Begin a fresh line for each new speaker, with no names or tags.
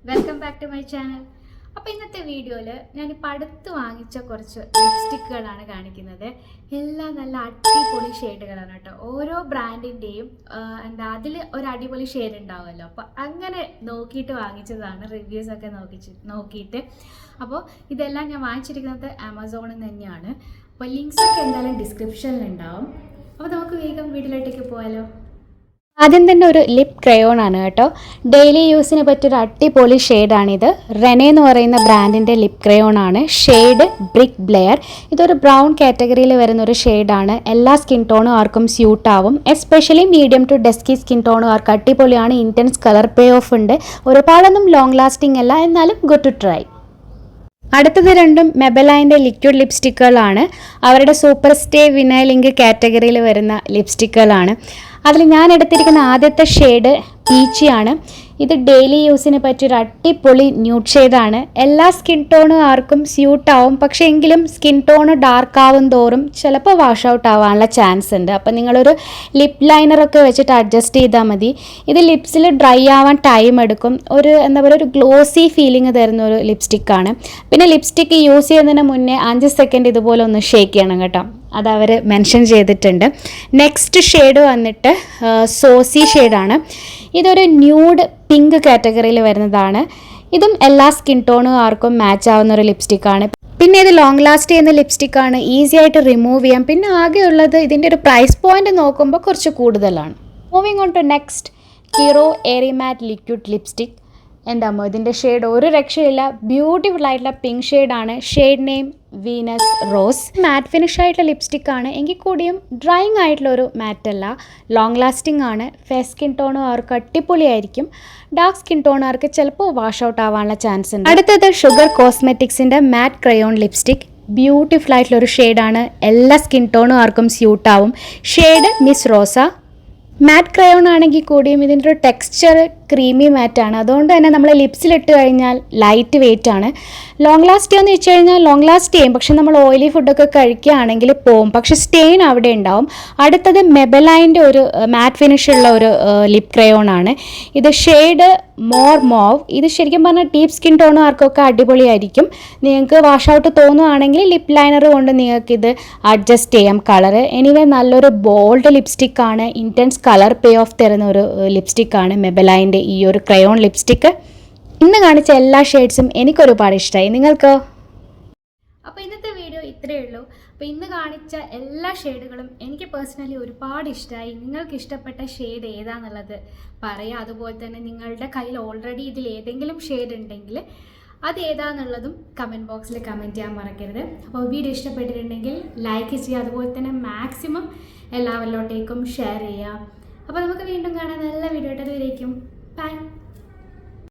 Welcome back to my channel. അപ്പോൾ ഇന്നത്തെ വീഡിയോയിൽ ഞാനിപ്പോൾ അടുത്ത് വാങ്ങിച്ച കുറച്ച് ലിപ്സ്റ്റിക്കുകളാണ് കാണിക്കുന്നത്. എല്ലാം നല്ല അടിപൊളി ഷെയ്ഡുകളാണ് കേട്ടോ. ഓരോ ബ്രാൻഡിൻ്റെയും അതിൽ ഒരു അടിപൊളി ഷെയ്ഡ് ഉണ്ടാവുമല്ലോ. അപ്പോൾ അങ്ങനെ നോക്കിയിട്ട് വാങ്ങിച്ചതാണ്, റിവ്യൂസൊക്കെ നോക്കിയിട്ട്. അപ്പോൾ ഇതെല്ലാം ഞാൻ വാങ്ങിച്ചിരിക്കുന്നത് ആമസോണിൽ നിന്ന് തന്നെയാണ്. അപ്പോൾ ലിങ്ക്സൊക്കെ എന്തായാലും ഡിസ്ക്രിപ്ഷനിൽ ഉണ്ടാവും. അപ്പോൾ നമുക്ക് വേഗം വീഡിയോയിലേക്ക് പോയാലോ. ആദ്യം തന്നെ ഒരു ലിപ് ക്രയോൺ ആണ് കേട്ടോ. ഡെയിലി യൂസിന് പറ്റിയൊരു അടിപൊളി ഷെയ്ഡാണിത്. റെനെ എന്ന് പറയുന്ന ബ്രാൻഡിൻ്റെ ലിപ് ക്രയോൺ ആണ്. Shade brick Blair. ഇതൊരു ബ്രൗൺ കാറ്റഗറിയിൽ വരുന്ന ഒരു ഷെയ്ഡാണ്. എല്ലാ സ്കിൻ ടോണും ആർക്കും സ്യൂട്ടാവും. Especially medium to dusky skin ടോണുകാർക്ക് അടിപൊളിയാണ്. ഇൻറ്റൻസ് കളർ പേ ഓഫ് ഉണ്ട്. ഒരുപാടൊന്നും ലോങ് ലാസ്റ്റിംഗ് അല്ല, എന്നാലും ഗുഡ് ടു ട്രൈ. അടുത്തത് രണ്ടും മെബലൈൻ്റെ ലിക്വിഡ് ലിപ്സ്റ്റിക്കുകളാണ്. അവരുടെ സൂപ്പർ സ്റ്റേ വിനൈൽ ഇങ്ക് കാറ്റഗറിയിൽ വരുന്ന ലിപ്സ്റ്റിക്കുകളാണ്. അതിൽ ഞാൻ എടുത്തിരിക്കുന്ന ആദ്യത്തെ ഷെയ്ഡ് പീച്ചിയാണ്. ഇത് ഡെയിലി യൂസിന് പറ്റിയൊരു അടിപൊളി ന്യൂഡ് ഷെയ്ഡാണ്. എല്ലാ സ്കിൻ ടോണും ആർക്കും സ്യൂട്ടാവും. പക്ഷേ എങ്കിലും സ്കിൻ ടോണ് ഡാർക്ക് ആവും തോറും ചിലപ്പോൾ വാഷ് ഔട്ട് ആവാനുള്ള ചാൻസ് ഉണ്ട്. അപ്പോൾ നിങ്ങളൊരു ലിപ് ലൈനറൊക്കെ വെച്ചിട്ട് അഡ്ജസ്റ്റ് ചെയ്താൽ മതി. ഇത് ലിപ്സിൽ ഡ്രൈ ആവാൻ ടൈം എടുക്കും. എന്താ പറയുക, ഒരു ഗ്ലോസി ഫീലിംഗ് തരുന്ന ഒരു ലിപ്സ്റ്റിക്കാണ്. പിന്നെ ലിപ്സ്റ്റിക്ക് യൂസ് ചെയ്യുന്നതിന് മുന്നേ 5 സെക്കൻഡ് ഇതുപോലെ ഒന്ന് ഷേക്ക് ചെയ്യണം കേട്ടോ. അതവർ മെൻഷൻ ചെയ്തിട്ടുണ്ട്. നെക്സ്റ്റ് ഷെയ്ഡ് വന്നിട്ട് സോസി ഷെയ്ഡാണ്. ഇതൊരു ന്യൂഡ് പിങ്ക് കാറ്റഗറിയിൽ വരുന്നതാണ്. ഇതും എല്ലാ സ്കിൻ ടോണും ആർക്കും മാച്ച് ആവുന്ന ഒരു ലിപ്സ്റ്റിക്കാണ്. പിന്നെ ഇത് ലോങ് ലാസ്റ്റ് ചെയ്യുന്ന ലിപ്സ്റ്റിക്കാണ്. ഈസി ആയിട്ട് റിമൂവ് ചെയ്യാം. പിന്നെ ആകെയുള്ളത് ഇതിൻ്റെ ഒരു പ്രൈസ് പോയിന്റ് നോക്കുമ്പോൾ കുറച്ച് കൂടുതലാണ്. Moving on to next Kiro airy matte liquid lipstick. എൻ്റെ അമ്മ, ഇതിൻ്റെ ഷെയ്ഡ് ഒരു രക്ഷയില്ല. ബ്യൂട്ടിഫുൾ ആയിട്ടുള്ള പിങ്ക് ഷെയ്ഡാണ്. Shade name Venus Rose. Matte finish ആയിട്ടുള്ള ലിപ്സ്റ്റിക്കാണ്. എങ്കിൽ കൂടിയും ഡ്രൈയിങ് ആയിട്ടുള്ളൊരു മാറ്റല്ല, ലോങ് ലാസ്റ്റിംഗ് ആണ്. ഫെയർ സ്കിൻ ടോണുകാർക്ക് അടിപൊളിയായിരിക്കും. ഡാർക്ക് സ്കിൻ ടോണുകാർക്ക് ചിലപ്പോൾ വാഷ് ഔട്ട് ആവാനുള്ള ചാൻസ് ഉണ്ട്. അടുത്തത് ഷുഗർ കോസ്മെറ്റിക്സിൻ്റെ മാറ്റ് ക്രയോൺ ലിപ്സ്റ്റിക്. ബ്യൂട്ടിഫുൾ ആയിട്ടുള്ളൊരു ഷെയ്ഡാണ്. എല്ലാ സ്കിൻ ടോണുകാർക്കും സ്യൂട്ടാവും. ഷെയ്ഡ് മിസ് റോസ. മാറ്റ് ക്രയോൺ ആണെങ്കിൽ കൂടിയും ഇതിൻ്റെ ഒരു ടെക്സ്ചർ ക്രീമി മാറ്റാണ്. അതുകൊണ്ട് തന്നെ നമ്മൾ ലിപ്സിലിട്ട് കഴിഞ്ഞാൽ ലൈറ്റ് വെയിറ്റ് ആണ്. ലോങ് ലാസ്റ്റ് ചെയ്യുമെന്ന് വെച്ച് കഴിഞ്ഞാൽ ലോങ് ലാസ്റ്റ് ചെയ്യും. പക്ഷെ നമ്മൾ ഓയിലി ഫുഡൊക്കെ കഴിക്കുകയാണെങ്കിൽ പോവും. പക്ഷെ സ്റ്റെയിൻ അവിടെ ഉണ്ടാവും. അടുത്തത് മെബലൈൻ്റെ ഒരു മാറ്റ് ഫിനിഷ് ഉള്ള ഒരു ലിപ് ക്രയോൺ ആണ്. ഇത് ഷെയ്ഡ് മോർ മോവ്. ഇത് ശരിക്കും പറഞ്ഞാൽ ഡീപ്പ് സ്കിൻ ടോണുകാർക്കൊക്കെ അടിപൊളിയായിരിക്കും. നിങ്ങൾക്ക് വാഷ് ഔട്ട് തോന്നുകയാണെങ്കിൽ ലിപ് ലൈനർ കൊണ്ട് നിങ്ങൾക്കിത് അഡ്ജസ്റ്റ് ചെയ്യാം കളർ. എനിവേ നല്ലൊരു ബോൾഡ് ലിപ്സ്റ്റിക്കാണ്. ഇൻറ്റൻസ് കളർ പേ ഓഫ് തരുന്ന ഒരു ലിപ്സ്റ്റിക്കാണ് മെബലൈൻ്റെ ഈ ഒരു ക്രയോൺ ലിപ്സ്റ്റിക്ക്. ഇന്ന് കാണിച്ച എല്ലാ ഷെയ്ഡ്സും എനിക്കൊരുപാട് ഇഷ്ടമായി. നിങ്ങൾക്കോ? അപ്പോൾ ഇന്നത്തെ വീഡിയോ ഇത്രയേ ഉള്ളൂ. അപ്പോൾ ഇന്ന് കാണിച്ച എല്ലാ ഷെയ്ഡുകളും എനിക്ക് പേഴ്സണലി ഒരുപാട് ഇഷ്ടമായി. നിങ്ങൾക്ക് ഇഷ്ടപ്പെട്ട ഷെയ്ഡ് ഏതാണെന്നുള്ളത് പറയുക. അതുപോലെ തന്നെ നിങ്ങളുടെ കയ്യിൽ ഓൾറെഡി ഇതിൽ ഏതെങ്കിലും ഷെയ്ഡ് ഉണ്ടെങ്കിൽ അത് ഏതാണെന്നുള്ളതും കമൻറ്റ് ബോക്സിൽ കമൻറ്റ് ചെയ്യാൻ മറക്കരുത്. അപ്പോൾ വീഡിയോ ഇഷ്ടപ്പെട്ടിട്ടുണ്ടെങ്കിൽ ലൈക്ക് ചെയ്യുക. അതുപോലെ തന്നെ മാക്സിമം എല്ലാവരിലോട്ടേക്കും ഷെയർ ചെയ്യുക. അപ്പോൾ നമുക്ക് വീണ്ടും കാണാൻ നല്ല വീഡിയോ ആയിട്ട് വരേക്കും. ബൈ.